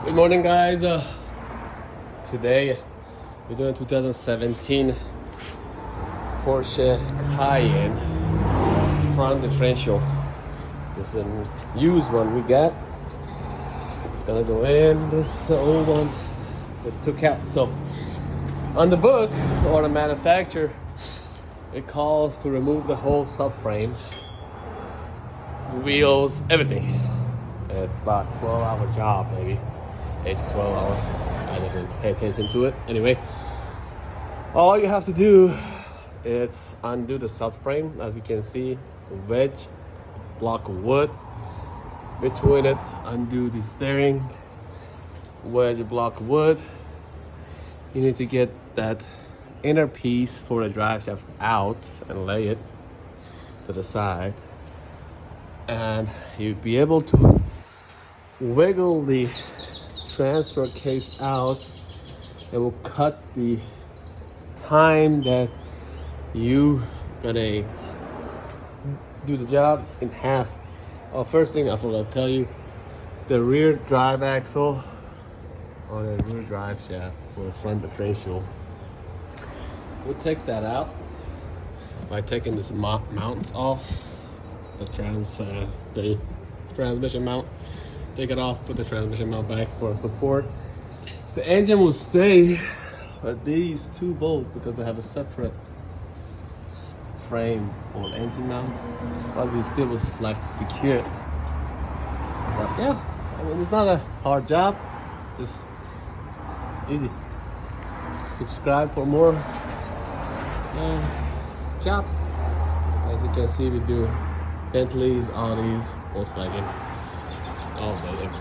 Good morning, guys. Today we're doing 2017 Porsche Cayenne front differential. This is a used one we got. It's gonna go in. This old one that took out. So on the book or the manufacturer, it calls to remove the whole subframe, wheels, everything. It's about 12-hour job, maybe 8 to 12 hours. I didn't pay attention to it. Anyway, all you have to do is undo the subframe. As you can see, a wedge block of wood between it. Undo the steering, wedge block of wood. You need to get that inner piece for the drive shaft out and lay it to the side, and you'd be able to wiggle the transfer case out. It will cut the time that you gonna do the job in half. First thing I forgot to tell you, the rear drive axle or the rear drive shaft for the front differential, we'll take that out by taking this mounts off, the transmission mount. Take it off, put the transmission mount back for support. The engine will stay, but these two bolts, because they have a separate frame for the engine mount, but we still would like to secure it. But yeah, I mean, it's not a hard job, just easy. Subscribe for more jobs. As you can see, we do Bentleys, Audis, Volkswagen, all day, every day.